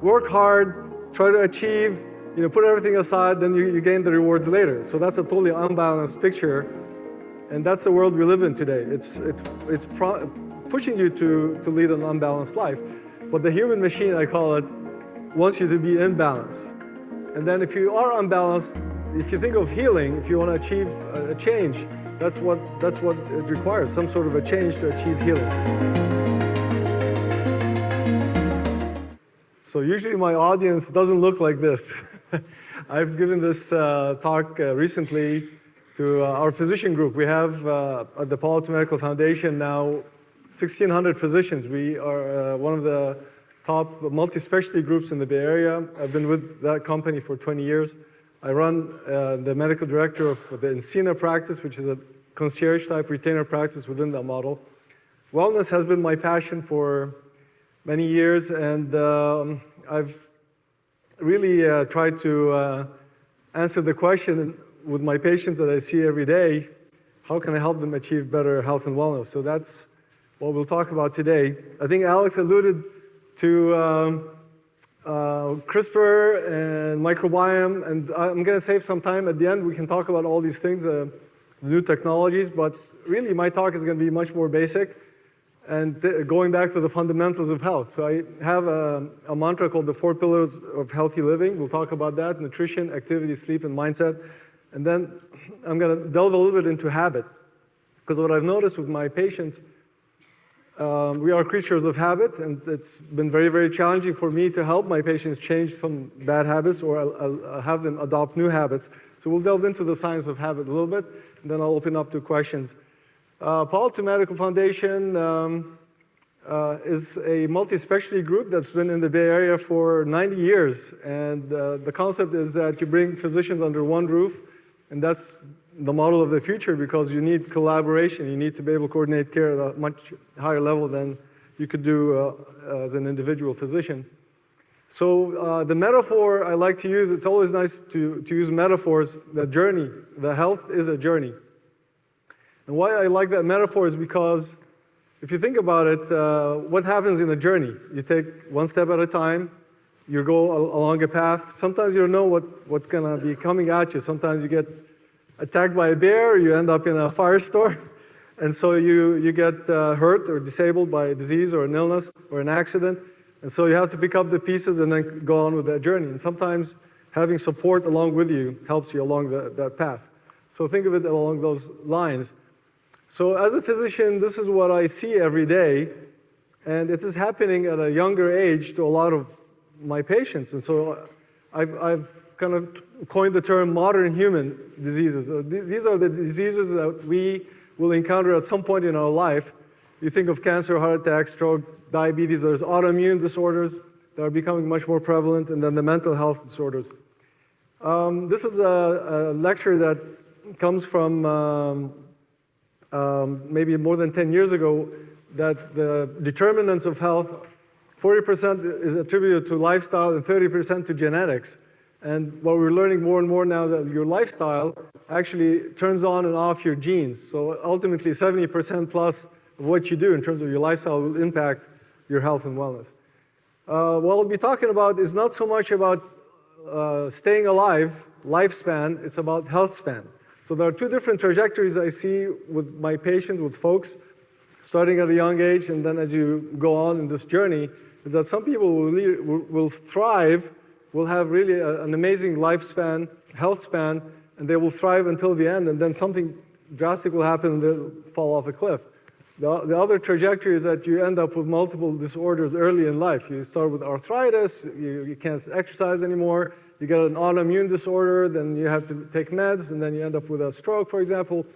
work hard, try to achieve, put everything aside, then you gain the rewards later. So that's a totally unbalanced picture, and that's the world we live in today. It's pushing you to lead an unbalanced life. But the human machine, I call it, wants you to be in balance. And then if you are unbalanced, if you think of healing, if you want to achieve a change, that's what it requires, some sort of a change to achieve healing. So usually my audience doesn't look like this. I've given this talk recently to our physician group. We have at the Palo Alto Medical Foundation now 1,600 physicians. We are one of the top multi-specialty groups in the Bay Area. I've been with that company for 20 years. I run the medical director of the Encina practice, which is a concierge-type retainer practice within that model. Wellness has been my passion for many years, and I've really tried to answer the question with my patients that I see every day, how can I help them achieve better health and wellness? So that's what we'll talk about today. I think Alex alluded to CRISPR and microbiome, and I'm going to save some time at the end. We can talk about all these things, the new technologies, but really my talk is going to be much more basic and going back to the fundamentals of health. So I have a mantra called the 4 pillars of healthy living. We'll talk about that: nutrition, activity, sleep, and mindset. And then I'm going to delve a little bit into habit, because what I've noticed with my patients, we are creatures of habit, and it's been very, very challenging for me to help my patients change some bad habits or have them adopt new habits. So we'll delve into the science of habit a little bit, and then I'll open up to questions. Palo Alto Medical Foundation is a multi-specialty group that's been in the Bay Area for 90 years. And the concept is that you bring physicians under one roof, and that's the model of the future, because you need collaboration. You need to be able to coordinate care at a much higher level than you could do as an individual physician. So the metaphor I like to use, it's always nice to use metaphors, the journey. The health is a journey. And why I like that metaphor is because if you think about it, what happens in a journey? You take one step at a time, you go along a path. Sometimes you don't know what's going to be coming at you. Sometimes you get attacked by a bear, you end up in a firestorm, and so you get hurt or disabled by a disease or an illness or an accident, and so you have to pick up the pieces and then go on with that journey. And sometimes having support along with you helps you along that path. So think of it along those lines. So as a physician, this is what I see every day, and it is happening at a younger age to a lot of my patients. And so I've kind of coined the term modern human diseases. These are the diseases that we will encounter at some point in our life. You think of cancer, heart attack, stroke, diabetes. There's autoimmune disorders that are becoming much more prevalent, and then the mental health disorders. This is a lecture that comes from maybe more than 10 years ago, that the determinants of health, 40% is attributed to lifestyle and 30% to genetics. And what we're learning more and more now, that your lifestyle actually turns on and off your genes. So ultimately 70% plus of what you do in terms of your lifestyle will impact your health and wellness. What we'll be talking about is not so much about staying alive, lifespan, it's about health span. So there are two different trajectories I see with my patients, with folks, starting at a young age, and then as you go on in this journey, is that some people will thrive, will have really an amazing lifespan, health span, and they will thrive until the end, and then something drastic will happen and they'll fall off a cliff. The other trajectory is that you end up with multiple disorders early in life. You start with arthritis, you can't exercise anymore, you get an autoimmune disorder, then you have to take meds, and then you end up with a stroke, for example,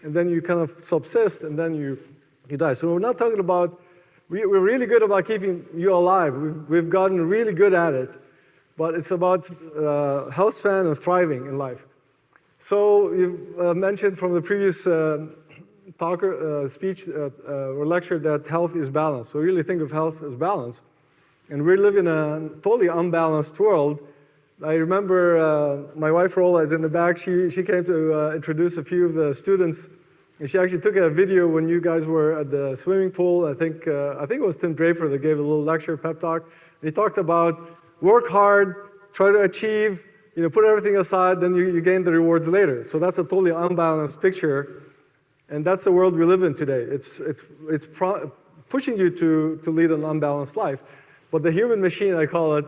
and then you kind of subsist, and then you die. So we're not talking about, we're really good about keeping you alive. We've gotten really good at it, but it's about health span and thriving in life. So you've mentioned from the previous speech or lecture that health is balance. So really think of health as balance. And we live in a totally unbalanced world. I remember my wife Rola is in the back. She came to introduce a few of the students, and she actually took a video when you guys were at the swimming pool. I think it was Tim Draper that gave a little lecture, pep talk. And he talked about work hard, try to achieve, put everything aside, then you gain the rewards later. So that's a totally unbalanced picture. And that's the world we live in today. It's pushing you to lead an unbalanced life. But the human machine, I call it,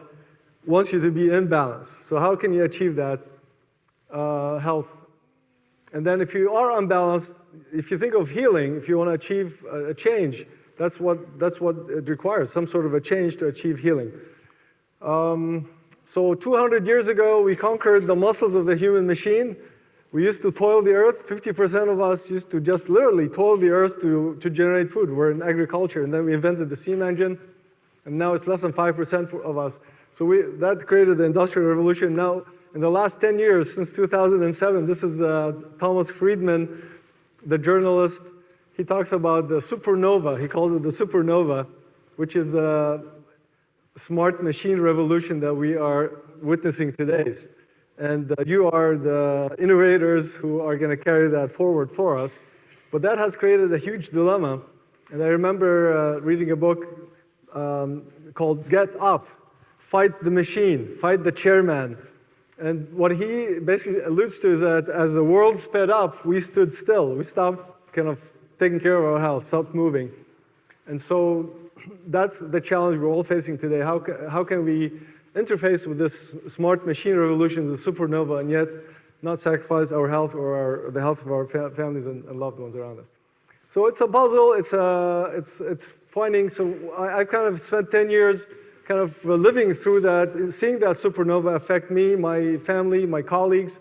wants you to be in balance. So how can you achieve that health? And then if you are unbalanced, if you think of healing, if you want to achieve a change, that's what it requires, some sort of a change to achieve healing. So 200 years ago, we conquered the muscles of the human machine. We used to toil the earth. 50% of us used to just literally toil the earth to generate food. We're in agriculture. And then we invented the steam engine. And now it's less than 5% of us. So that created the Industrial Revolution. Now, in the last 10 years, since 2007, this is Thomas Friedman, the journalist. He talks about the supernova. He calls it the supernova, which is a smart machine revolution that we are witnessing today. And you are the innovators who are going to carry that forward for us. But that has created a huge dilemma. And I remember reading a book called Get Up, Fight the Machine, Fight the Chairman. And what he basically alludes to is that as the world sped up, we stood still. We stopped kind of taking care of our health, stopped moving. And so that's the challenge we're all facing today. How can we interface with this smart machine revolution, the supernova, and yet not sacrifice our health or the health of our families and loved ones around us? So it's a puzzle. It's finding. So I kind of spent 10 years kind of living through that, seeing that supernova affect me, my family, my colleagues,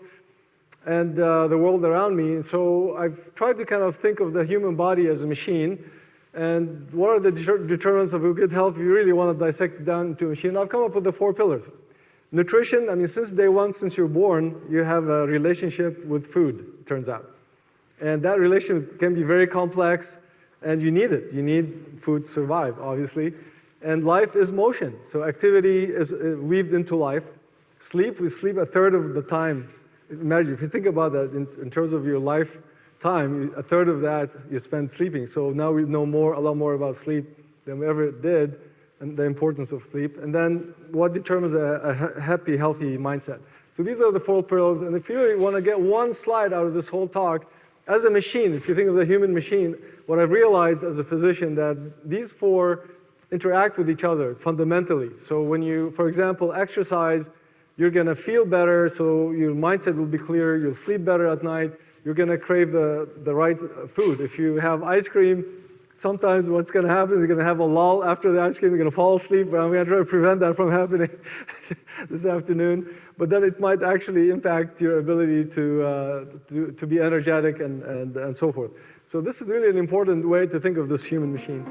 and the world around me. And so I've tried to kind of think of the human body as a machine. And what are the determinants of good health if you really want to dissect it down into a machine? I've come up with the 4 pillars. Nutrition, I mean, since day one, since you're born, you have a relationship with food, it turns out. And that relationship can be very complex, and you need it. You need food to survive, obviously. And life is motion, so activity is weaved into life. Sleep, we sleep a third of the time. Imagine, if you think about that in terms of your lifetime, a third of that you spend sleeping. So now we know a lot more about sleep than we ever did, and the importance of sleep. And then what determines a happy, healthy mindset. So these are the 4 pillars. And if you really want to get one slide out of this whole talk, as a machine, if you think of the human machine, what I've realized as a physician that these 4 interact with each other fundamentally. So when you, for example, exercise, you're going to feel better, so your mindset will be clear, you'll sleep better at night, you're going to crave the right food. If you have ice cream, sometimes what's going to happen is you're going to have a lull after the ice cream, you're going to fall asleep, but I'm going to try to prevent that from happening this afternoon. But then it might actually impact your ability to be energetic and so forth. So this is really an important way to think of this human machine.